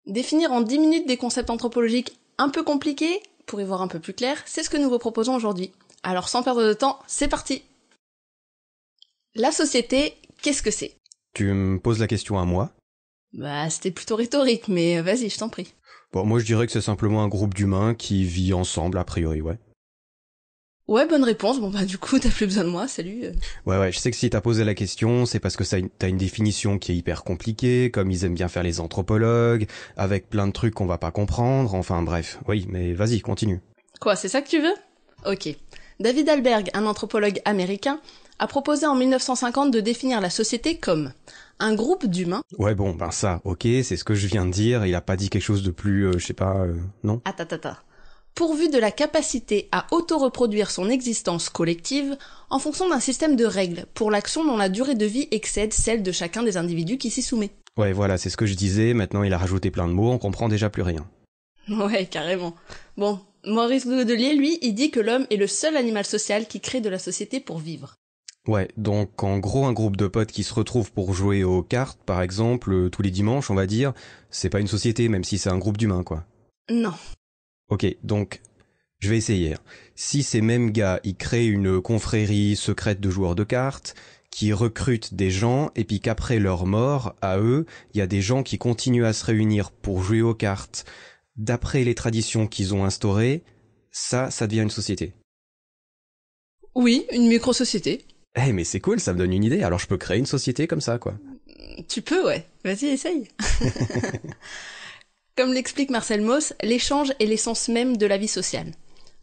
Définir en 10 minutes des concepts anthropologiques un peu compliqués, pour y voir un peu plus clair, c'est ce que nous vous proposons aujourd'hui. Alors sans perdre de temps, c'est parti! La société, qu'est-ce que c'est? Tu me poses la question à moi? Bah, c'était plutôt rhétorique, mais vas-y, je t'en prie. Bon, moi je dirais que c'est simplement un groupe d'humains qui vit ensemble, a priori, ouais. Ouais, bonne réponse, bon bah du coup, t'as plus besoin de moi, salut. Ouais, je sais que si t'as posé la question, c'est parce que t'as une définition qui est hyper compliquée, comme ils aiment bien faire les anthropologues, avec plein de trucs qu'on va pas comprendre, enfin bref, oui, mais vas-y, continue. Quoi, c'est ça que tu veux? Ok. David Alberg, un anthropologue américain, a proposé en 1950 de définir la société comme un groupe d'humains... Ouais, bon, ben ça, ok, c'est ce que je viens de dire, il a pas dit quelque chose de plus, je sais pas, non? Attends. Pourvu de la capacité à auto-reproduire son existence collective en fonction d'un système de règles pour l'action dont la durée de vie excède celle de chacun des individus qui s'y soumet. Ouais, voilà, c'est ce que je disais, maintenant il a rajouté plein de mots, on comprend déjà plus rien. Ouais, carrément. Bon, Maurice Godelier, lui, il dit que l'homme est le seul animal social qui crée de la société pour vivre. Ouais, donc en gros un groupe de potes qui se retrouvent pour jouer aux cartes, par exemple, tous les dimanches, on va dire, c'est pas une société, même si c'est un groupe d'humains, quoi. Non. Ok, donc je vais essayer. Si ces mêmes gars, ils créent une confrérie secrète de joueurs de cartes, qui recrutent des gens, et puis qu'après leur mort, à eux, il y a des gens qui continuent à se réunir pour jouer aux cartes, d'après les traditions qu'ils ont instaurées, ça devient une société. Oui, une micro-société. Eh mais c'est cool, ça me donne une idée, alors je peux créer une société comme ça, quoi. Tu peux, ouais. Vas-y, essaye. Comme l'explique Marcel Mauss, l'échange est l'essence même de la vie sociale.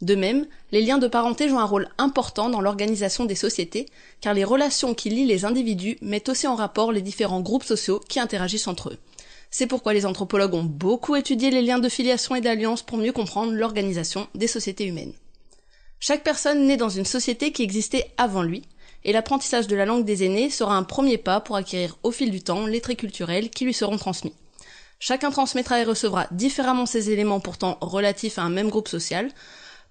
De même, les liens de parenté jouent un rôle important dans l'organisation des sociétés, car les relations qui lient les individus mettent aussi en rapport les différents groupes sociaux qui interagissent entre eux. C'est pourquoi les anthropologues ont beaucoup étudié les liens de filiation et d'alliance pour mieux comprendre l'organisation des sociétés humaines. Chaque personne naît dans une société qui existait avant lui, et l'apprentissage de la langue des aînés sera un premier pas pour acquérir au fil du temps les traits culturels qui lui seront transmis. Chacun transmettra et recevra différemment ces éléments pourtant relatifs à un même groupe social,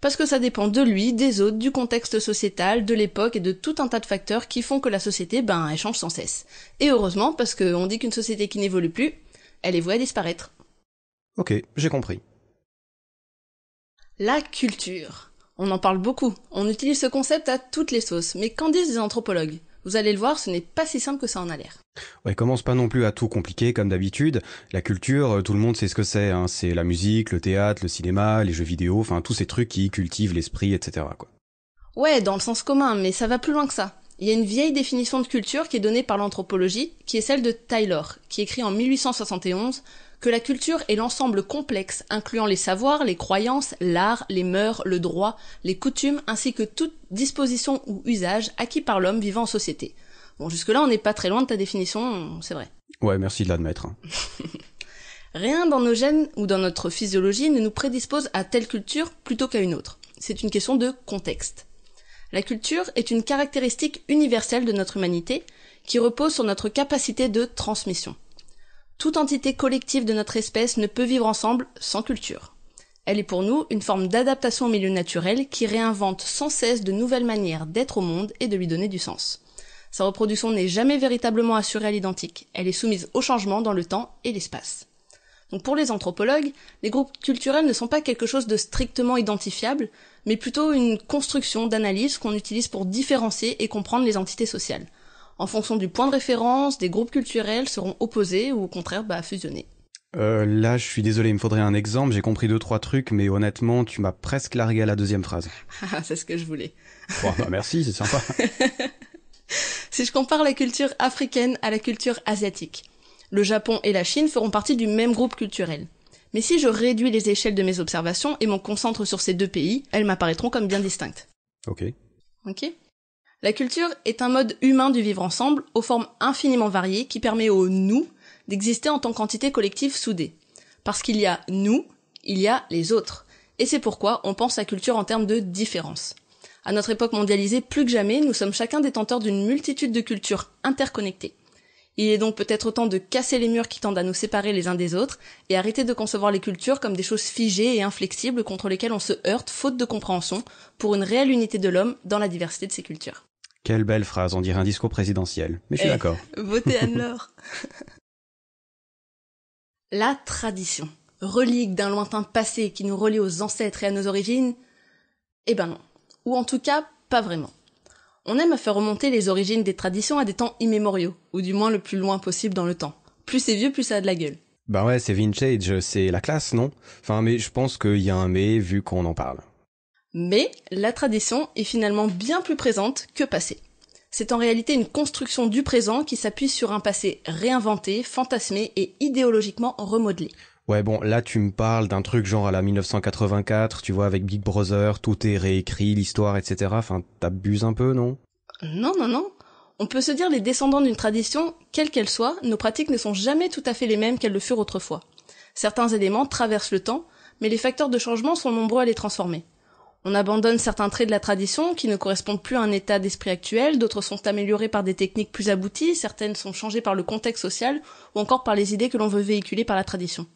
parce que ça dépend de lui, des autres, du contexte sociétal, de l'époque et de tout un tas de facteurs qui font que la société, elle change sans cesse. Et heureusement, parce qu'on dit qu'une société qui n'évolue plus, elle est vouée à disparaître. Ok, j'ai compris. La culture. On en parle beaucoup, on utilise ce concept à toutes les sauces, mais qu'en disent les anthropologues? Vous allez le voir, ce n'est pas si simple que ça en a l'air. Ouais, commence pas non plus à tout compliquer comme d'habitude. La culture, tout le monde sait ce que c'est, hein. C'est la musique, le théâtre, le cinéma, les jeux vidéo, enfin tous ces trucs qui cultivent l'esprit, etc., quoi. Ouais, dans le sens commun, mais ça va plus loin que ça. Il y a une vieille définition de culture qui est donnée par l'anthropologie, qui est celle de Taylor, qui écrit en 1871 que la culture est l'ensemble complexe incluant les savoirs, les croyances, l'art, les mœurs, le droit, les coutumes, ainsi que toute disposition ou usage acquis par l'homme vivant en société. Bon, jusque-là, on n'est pas très loin de ta définition, c'est vrai. Ouais, merci de l'admettre, hein. Rien dans nos gènes ou dans notre physiologie ne nous prédispose à telle culture plutôt qu'à une autre. C'est une question de contexte. La culture est une caractéristique universelle de notre humanité qui repose sur notre capacité de transmission. Toute entité collective de notre espèce ne peut vivre ensemble sans culture. Elle est pour nous une forme d'adaptation au milieu naturel qui réinvente sans cesse de nouvelles manières d'être au monde et de lui donner du sens. Sa reproduction n'est jamais véritablement assurée à l'identique. Elle est soumise au changement dans le temps et l'espace. Donc pour les anthropologues, les groupes culturels ne sont pas quelque chose de strictement identifiable, mais plutôt une construction d'analyse qu'on utilise pour différencier et comprendre les entités sociales. En fonction du point de référence, des groupes culturels seront opposés ou au contraire fusionnés. Là, je suis désolé, il me faudrait un exemple, j'ai compris 2-3 trucs, mais honnêtement, tu m'as presque largué à la deuxième phrase. C'est ce que je voulais. Bon, bah merci, c'est sympa. Si je compare la culture africaine à la culture asiatique, le Japon et la Chine feront partie du même groupe culturel. Mais si je réduis les échelles de mes observations et me concentre sur ces deux pays, elles m'apparaîtront comme bien distinctes. Ok. La culture est un mode humain du vivre ensemble, aux formes infiniment variées, qui permet au nous d'exister en tant qu'entité collective soudée. Parce qu'il y a nous, il y a les autres. Et c'est pourquoi on pense à culture en termes de différence. À notre époque mondialisée, plus que jamais, nous sommes chacun détenteurs d'une multitude de cultures interconnectées. Il est donc peut-être temps de casser les murs qui tendent à nous séparer les uns des autres et arrêter de concevoir les cultures comme des choses figées et inflexibles contre lesquelles on se heurte faute de compréhension pour une réelle unité de l'homme dans la diversité de ses cultures. Quelle belle phrase, on dirait un discours présidentiel. Mais je suis d'accord. Votez Anne-Laure. La tradition, relique d'un lointain passé qui nous relie aux ancêtres et à nos origines, eh ben non. Ou en tout cas, pas vraiment. On aime à faire remonter les origines des traditions à des temps immémoriaux, ou du moins le plus loin possible dans le temps. Plus c'est vieux, plus ça a de la gueule. Bah ouais, c'est vintage, c'est la classe, non? Enfin, mais je pense qu'il y a un mais vu qu'on en parle. Mais la tradition est finalement bien plus présente que passée. C'est en réalité une construction du présent qui s'appuie sur un passé réinventé, fantasmé et idéologiquement remodelé. Ouais, bon, là tu me parles d'un truc genre à la 1984, tu vois, avec Big Brother, tout est réécrit, l'histoire, etc. Enfin, t'abuses un peu, non? Non. On peut se dire les descendants d'une tradition, quelle qu'elle soit, nos pratiques ne sont jamais tout à fait les mêmes qu'elles le furent autrefois. Certains éléments traversent le temps, mais les facteurs de changement sont nombreux à les transformer. On abandonne certains traits de la tradition qui ne correspondent plus à un état d'esprit actuel, d'autres sont améliorés par des techniques plus abouties, certaines sont changées par le contexte social ou encore par les idées que l'on veut véhiculer par la tradition.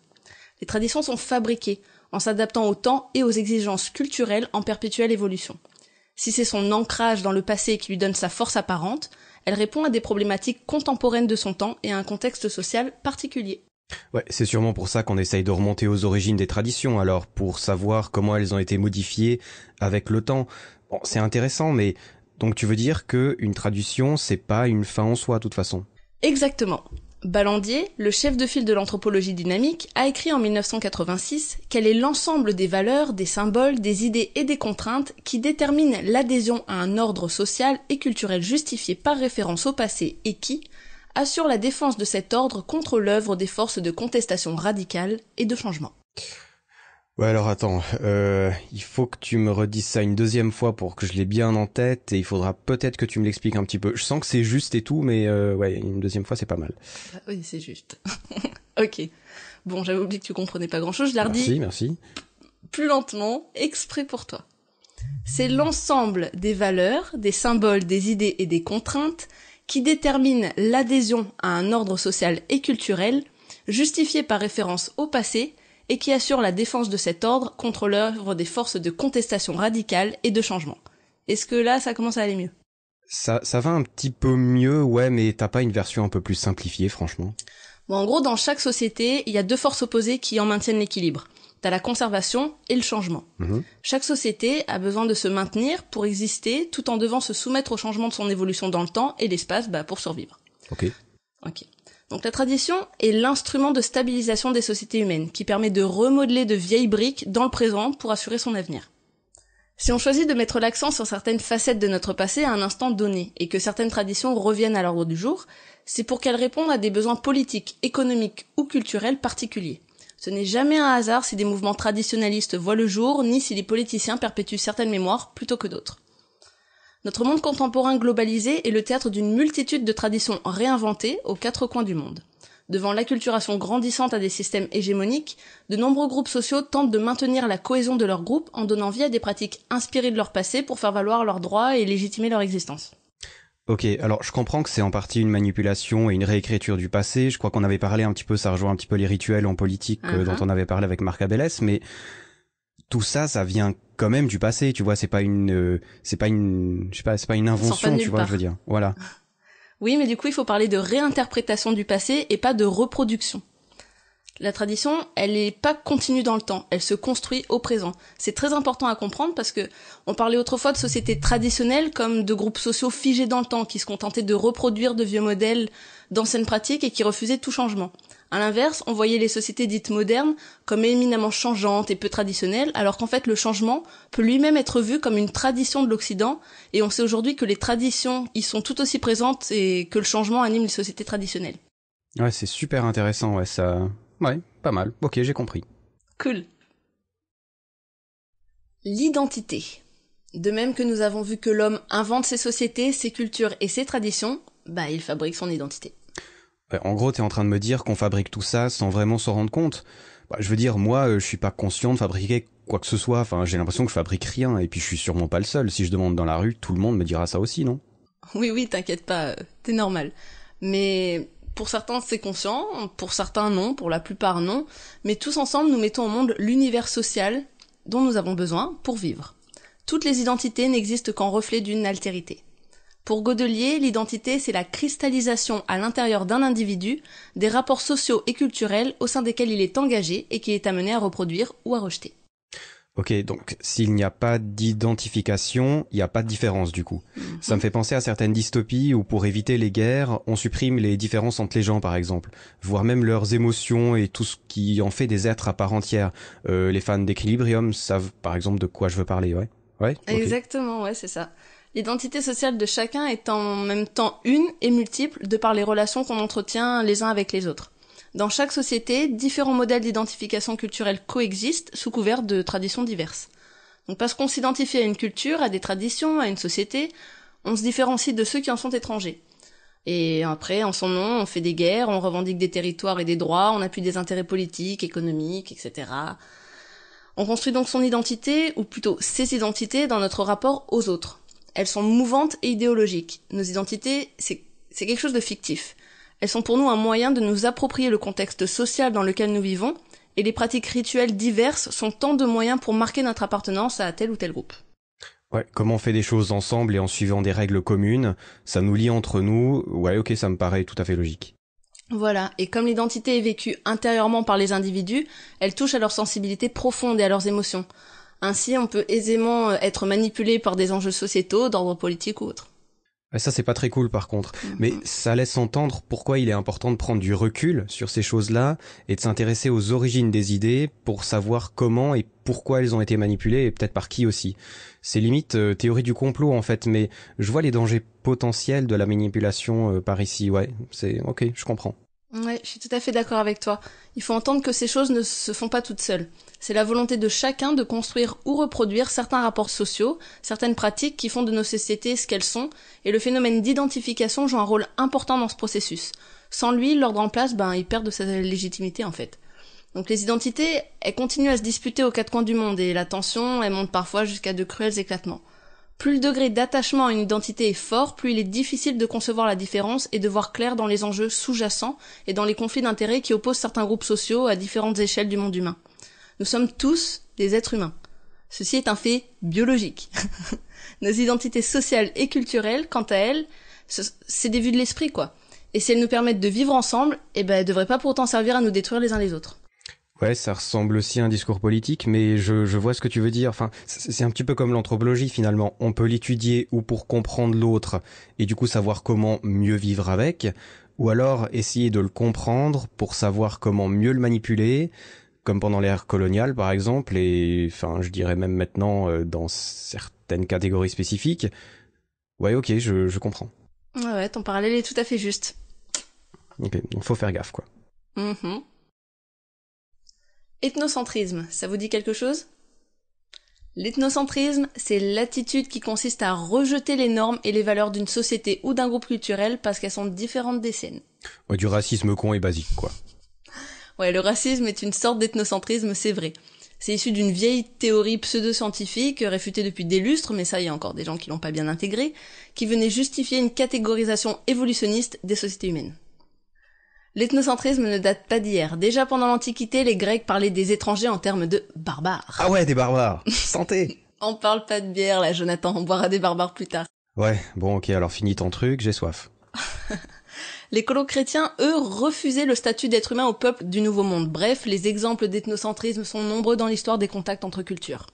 Les traditions sont fabriquées en s'adaptant au temps et aux exigences culturelles en perpétuelle évolution. Si c'est son ancrage dans le passé qui lui donne sa force apparente, elle répond à des problématiques contemporaines de son temps et à un contexte social particulier. Ouais, c'est sûrement pour ça qu'on essaye de remonter aux origines des traditions, alors pour savoir comment elles ont été modifiées avec le temps. Bon, c'est intéressant, mais donc tu veux dire que une tradition, c'est pas une fin en soi, de toute façon? Exactement. Ballandier, le chef de file de l'anthropologie dynamique, a écrit en 1986 qu'elle est l'ensemble des valeurs, des symboles, des idées et des contraintes qui déterminent l'adhésion à un ordre social et culturel justifié par référence au passé et qui assure la défense de cet ordre contre l'œuvre des forces de contestation radicale et de changement. Ouais, alors attends, il faut que tu me redises ça une deuxième fois pour que je l'ai bien en tête, et il faudra peut-être que tu me l'expliques un petit peu. Je sens que c'est juste et tout, mais ouais, une deuxième fois c'est pas mal. Bah oui, c'est juste. Ok. Bon, j'avais oublié que tu comprenais pas grand-chose, je la redis Merci. plus lentement, exprès pour toi. C'est l'ensemble des valeurs, des symboles, des idées et des contraintes qui déterminent l'adhésion à un ordre social et culturel, justifié par référence au passé, et qui assure la défense de cet ordre contre l'œuvre des forces de contestation radicale et de changement. Est-ce que là, ça commence à aller mieux? Ça va un petit peu mieux, ouais, mais t'as pas une version un peu plus simplifiée, franchement? Bon, en gros, dans chaque société, il y a deux forces opposées qui en maintiennent l'équilibre. T'as la conservation et le changement. Chaque société a besoin de se maintenir pour exister, tout en devant se soumettre au changement de son évolution dans le temps et l'espace, pour survivre. Ok. Donc la tradition est l'instrument de stabilisation des sociétés humaines, qui permet de remodeler de vieilles briques dans le présent pour assurer son avenir. Si on choisit de mettre l'accent sur certaines facettes de notre passé à un instant donné, et que certaines traditions reviennent à l'ordre du jour, c'est pour qu'elles répondent à des besoins politiques, économiques ou culturels particuliers. Ce n'est jamais un hasard si des mouvements traditionnalistes voient le jour, ni si les politiciens perpétuent certaines mémoires plutôt que d'autres. Notre monde contemporain globalisé est le théâtre d'une multitude de traditions réinventées aux quatre coins du monde. Devant l'acculturation grandissante à des systèmes hégémoniques, de nombreux groupes sociaux tentent de maintenir la cohésion de leur groupe en donnant vie à des pratiques inspirées de leur passé pour faire valoir leurs droits et légitimer leur existence. Ok, alors je comprends que c'est en partie une manipulation et une réécriture du passé. Je crois qu'on avait parlé un petit peu, ça rejoint un petit peu les rituels en politique dont on avait parlé avec Marc Abélès, mais tout ça, ça vient quand même du passé, tu vois. C'est pas une invention, tu vois, je veux dire. Voilà. Oui, mais du coup, il faut parler de réinterprétation du passé et pas de reproduction. La tradition, elle est pas continue dans le temps, elle se construit au présent. C'est très important à comprendre parce que on parlait autrefois de sociétés traditionnelles comme de groupes sociaux figés dans le temps qui se contentaient de reproduire de vieux modèles d'anciennes pratiques et qui refusaient tout changement. À l'inverse, on voyait les sociétés dites modernes comme éminemment changeantes et peu traditionnelles, alors qu'en fait le changement peut lui-même être vu comme une tradition de l'Occident, et on sait aujourd'hui que les traditions y sont tout aussi présentes et que le changement anime les sociétés traditionnelles. Ouais, c'est super intéressant, ouais, ça... Ouais, pas mal. Ok, j'ai compris. Cool. L'identité. De même que nous avons vu que l'homme invente ses sociétés, ses cultures et ses traditions, il fabrique son identité. En gros, t'es en train de me dire qu'on fabrique tout ça sans vraiment s'en rendre compte. Je veux dire, moi, je suis pas conscient de fabriquer quoi que ce soit. Enfin, j'ai l'impression que je fabrique rien, et puis je suis sûrement pas le seul. Si je demande dans la rue, tout le monde me dira ça aussi, non? Oui, t'inquiète pas, t'es normal. Mais pour certains, c'est conscient, pour certains, non, pour la plupart, non. Mais tous ensemble, nous mettons au monde l'univers social dont nous avons besoin pour vivre. Toutes les identités n'existent qu'en reflet d'une altérité. Pour Godelier, l'identité, c'est la cristallisation à l'intérieur d'un individu des rapports sociaux et culturels au sein desquels il est engagé et qu'il est amené à reproduire ou à rejeter. Ok, donc s'il n'y a pas d'identification, il n'y a pas de différence du coup. Ça me fait penser à certaines dystopies où pour éviter les guerres, on supprime les différences entre les gens par exemple, voire même leurs émotions et tout ce qui en fait des êtres à part entière. Les fans d'Equilibrium savent par exemple de quoi je veux parler, ouais. Ouais, ok. Exactement, ouais, c'est ça. L'identité sociale de chacun est en même temps une et multiple de par les relations qu'on entretient les uns avec les autres. Dans chaque société, différents modèles d'identification culturelle coexistent sous couvert de traditions diverses. Donc parce qu'on s'identifie à une culture, à des traditions, à une société, on se différencie de ceux qui en sont étrangers. Et après, en son nom, on fait des guerres, on revendique des territoires et des droits, on appuie des intérêts politiques, économiques, etc. On construit donc son identité, ou plutôt ses identités, dans notre rapport aux autres. Elles sont mouvantes et idéologiques. Nos identités, c'est quelque chose de fictif. Elles sont pour nous un moyen de nous approprier le contexte social dans lequel nous vivons, et les pratiques rituelles diverses sont tant de moyens pour marquer notre appartenance à tel ou tel groupe. Ouais, comment on fait des choses ensemble et en suivant des règles communes, ça nous lie entre nous, ouais ok, ça me paraît tout à fait logique. Voilà, et comme l'identité est vécue intérieurement par les individus, elle touche à leur sensibilité profonde et à leurs émotions. Ainsi, on peut aisément être manipulé par des enjeux sociétaux, d'ordre politique ou autre. Ça c'est pas très cool par contre, mais ça laisse entendre pourquoi il est important de prendre du recul sur ces choses-là et de s'intéresser aux origines des idées pour savoir comment et pourquoi elles ont été manipulées et peut-être par qui aussi. C'est limite théorie du complot en fait, mais je vois les dangers potentiels de la manipulation par ici, ouais, c'est ok, je comprends. Ouais, je suis tout à fait d'accord avec toi. Il faut entendre que ces choses ne se font pas toutes seules. C'est la volonté de chacun de construire ou reproduire certains rapports sociaux, certaines pratiques qui font de nos sociétés ce qu'elles sont, et le phénomène d'identification joue un rôle important dans ce processus. Sans lui, l'ordre en place, il perd de sa légitimité en fait. Donc les identités, elles continuent à se disputer aux quatre coins du monde, et la tension, elle monte parfois jusqu'à de cruels éclatements. Plus le degré d'attachement à une identité est fort, plus il est difficile de concevoir la différence et de voir clair dans les enjeux sous-jacents et dans les conflits d'intérêts qui opposent certains groupes sociaux à différentes échelles du monde humain. Nous sommes tous des êtres humains. Ceci est un fait biologique. Nos identités sociales et culturelles, quant à elles, c'est des vues de l'esprit, quoi. Et si elles nous permettent de vivre ensemble, elles devraient pas pourtant servir à nous détruire les uns les autres. Ouais, ça ressemble aussi à un discours politique, mais je vois ce que tu veux dire. Enfin, c'est un petit peu comme l'anthropologie finalement. On peut l'étudier ou pour comprendre l'autre et du coup savoir comment mieux vivre avec, ou alors essayer de le comprendre pour savoir comment mieux le manipuler, comme pendant l'ère coloniale par exemple, et enfin je dirais même maintenant dans certaines catégories spécifiques. Ouais, ok, je comprends. Ouais, ton parallèle est tout à fait juste. Ok, donc faut faire gaffe quoi. Mm-hmm. Ethnocentrisme, ça vous dit quelque chose ? L'ethnocentrisme, c'est l'attitude qui consiste à rejeter les normes et les valeurs d'une société ou d'un groupe culturel parce qu'elles sont différentes des siennes. Ouais, du racisme con et basique quoi. Ouais, le racisme est une sorte d'ethnocentrisme, c'est vrai. C'est issu d'une vieille théorie pseudo-scientifique, réfutée depuis des lustres, mais ça, il y a encore des gens qui l'ont pas bien intégrée, qui venait justifier une catégorisation évolutionniste des sociétés humaines. L'ethnocentrisme ne date pas d'hier. Déjà pendant l'Antiquité, les Grecs parlaient des étrangers en termes de barbares. Ah ouais, des barbares. Santé. On parle pas de bière là, Jonathan, on boira des barbares plus tard. Ouais, bon ok, alors finis ton truc, j'ai soif. Les colons chrétiens, eux, refusaient le statut d'être humain au peuple du Nouveau Monde. Bref, les exemples d'ethnocentrisme sont nombreux dans l'histoire des contacts entre cultures.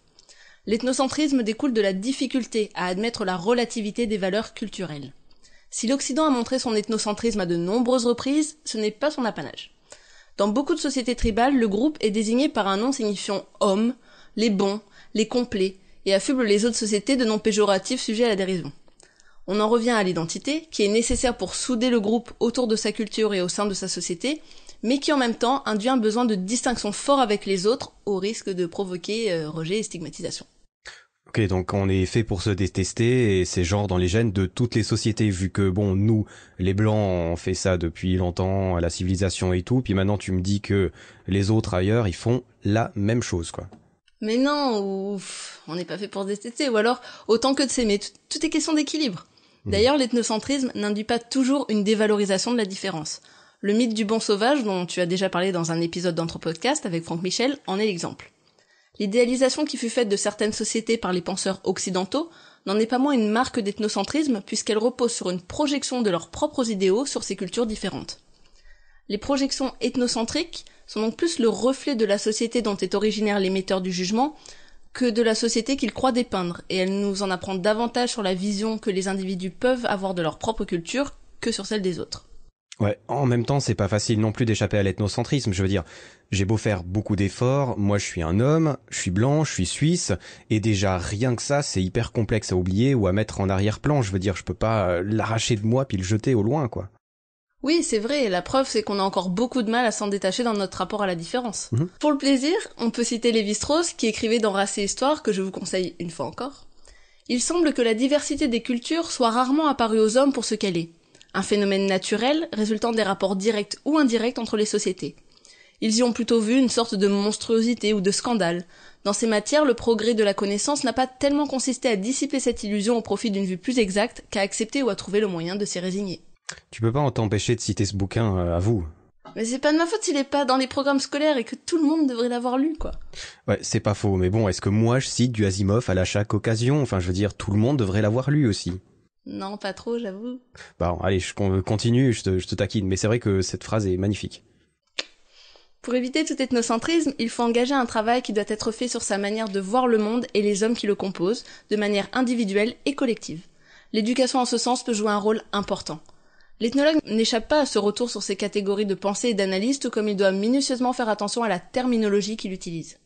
L'ethnocentrisme découle de la difficulté à admettre la relativité des valeurs culturelles. Si l'Occident a montré son ethnocentrisme à de nombreuses reprises, ce n'est pas son apanage. Dans beaucoup de sociétés tribales, le groupe est désigné par un nom signifiant « homme », les bons, les complets, et affuble les autres sociétés de noms péjoratifs sujets à la dérision. On en revient à l'identité, qui est nécessaire pour souder le groupe autour de sa culture et au sein de sa société, mais qui en même temps induit un besoin de distinction fort avec les autres, au risque de provoquer rejet et stigmatisation. Ok, donc on est fait pour se détester et c'est genre dans les gènes de toutes les sociétés, vu que bon, nous, les blancs, on fait ça depuis longtemps, à la civilisation et tout, puis maintenant tu me dis que les autres ailleurs, ils font la même chose, quoi. Mais non, on n'est pas fait pour se détester, ou alors autant que de s'aimer, tout est question d'équilibre. D'ailleurs, l'ethnocentrisme n'induit pas toujours une dévalorisation de la différence. Le mythe du bon sauvage, dont tu as déjà parlé dans un épisode d'Anthropodcast avec Franck Michel, en est l'exemple. L'idéalisation qui fut faite de certaines sociétés par les penseurs occidentaux n'en est pas moins une marque d'ethnocentrisme puisqu'elle repose sur une projection de leurs propres idéaux sur ces cultures différentes. Les projections ethnocentriques sont donc plus le reflet de la société dont est originaire l'émetteur du jugement que de la société qu'il croit dépeindre, et elles nous en apprennent davantage sur la vision que les individus peuvent avoir de leur propre culture que sur celle des autres. Ouais, en même temps, c'est pas facile non plus d'échapper à l'ethnocentrisme. Je veux dire, j'ai beau faire beaucoup d'efforts, moi je suis un homme, je suis blanc, je suis suisse, et déjà rien que ça, c'est hyper complexe à oublier ou à mettre en arrière-plan. Je veux dire, je peux pas l'arracher de moi puis le jeter au loin, quoi. Oui, c'est vrai, et la preuve c'est qu'on a encore beaucoup de mal à s'en détacher dans notre rapport à la différence. Pour le plaisir, on peut citer Lévi-Strauss qui écrivait dans Race et Histoire, que je vous conseille une fois encore. Il semble que la diversité des cultures soit rarement apparue aux hommes pour ce qu'elle est. Un phénomène naturel résultant des rapports directs ou indirects entre les sociétés. Ils y ont plutôt vu une sorte de monstruosité ou de scandale. Dans ces matières, le progrès de la connaissance n'a pas tellement consisté à dissiper cette illusion au profit d'une vue plus exacte qu'à accepter ou à trouver le moyen de s'y résigner. Tu peux pas en t'empêcher de citer ce bouquin à vous. Mais c'est pas de ma faute s'il est pas dans les programmes scolaires et que tout le monde devrait l'avoir lu, quoi. Ouais, c'est pas faux, mais bon, est-ce que moi je cite du Asimov à chaque occasion? Enfin, je veux dire, tout le monde devrait l'avoir lu aussi. Non, pas trop, j'avoue. Bon, allez, je continue, je te taquine, mais c'est vrai que cette phrase est magnifique. Pour éviter tout ethnocentrisme, il faut engager un travail qui doit être fait sur sa manière de voir le monde et les hommes qui le composent, de manière individuelle et collective. L'éducation en ce sens peut jouer un rôle important. L'ethnologue n'échappe pas à ce retour sur ses catégories de pensée et d'analyse, tout comme il doit minutieusement faire attention à la terminologie qu'il utilise.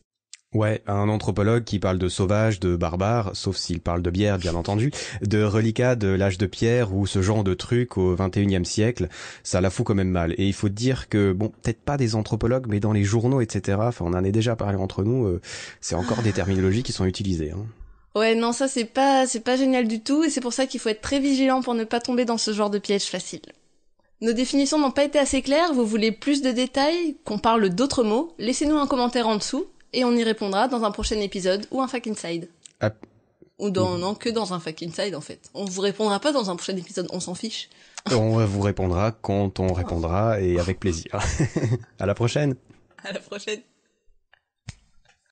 Ouais, un anthropologue qui parle de sauvage, de barbare, sauf s'il parle de bière, bien entendu, de reliquats de l'âge de pierre ou ce genre de trucs au 21e siècle, ça la fout quand même mal. Et il faut dire que, bon, peut-être pas des anthropologues, mais dans les journaux, etc., enfin, on en a déjà parlé entre nous, c'est encore des terminologies qui sont utilisées, hein. Ouais, non, ça c'est pas génial du tout, et c'est pour ça qu'il faut être très vigilant pour ne pas tomber dans ce genre de piège facile. Nos définitions n'ont pas été assez claires, vous voulez plus de détails, qu'on parle d'autres mots, laissez-nous un commentaire en dessous, et on y répondra dans un prochain épisode ou un Fact Inside. Non, que dans un Fact Inside en fait. On vous répondra pas dans un prochain épisode, on s'en fiche. On vous répondra quand on répondra, et avec plaisir. À la prochaine. À la prochaine.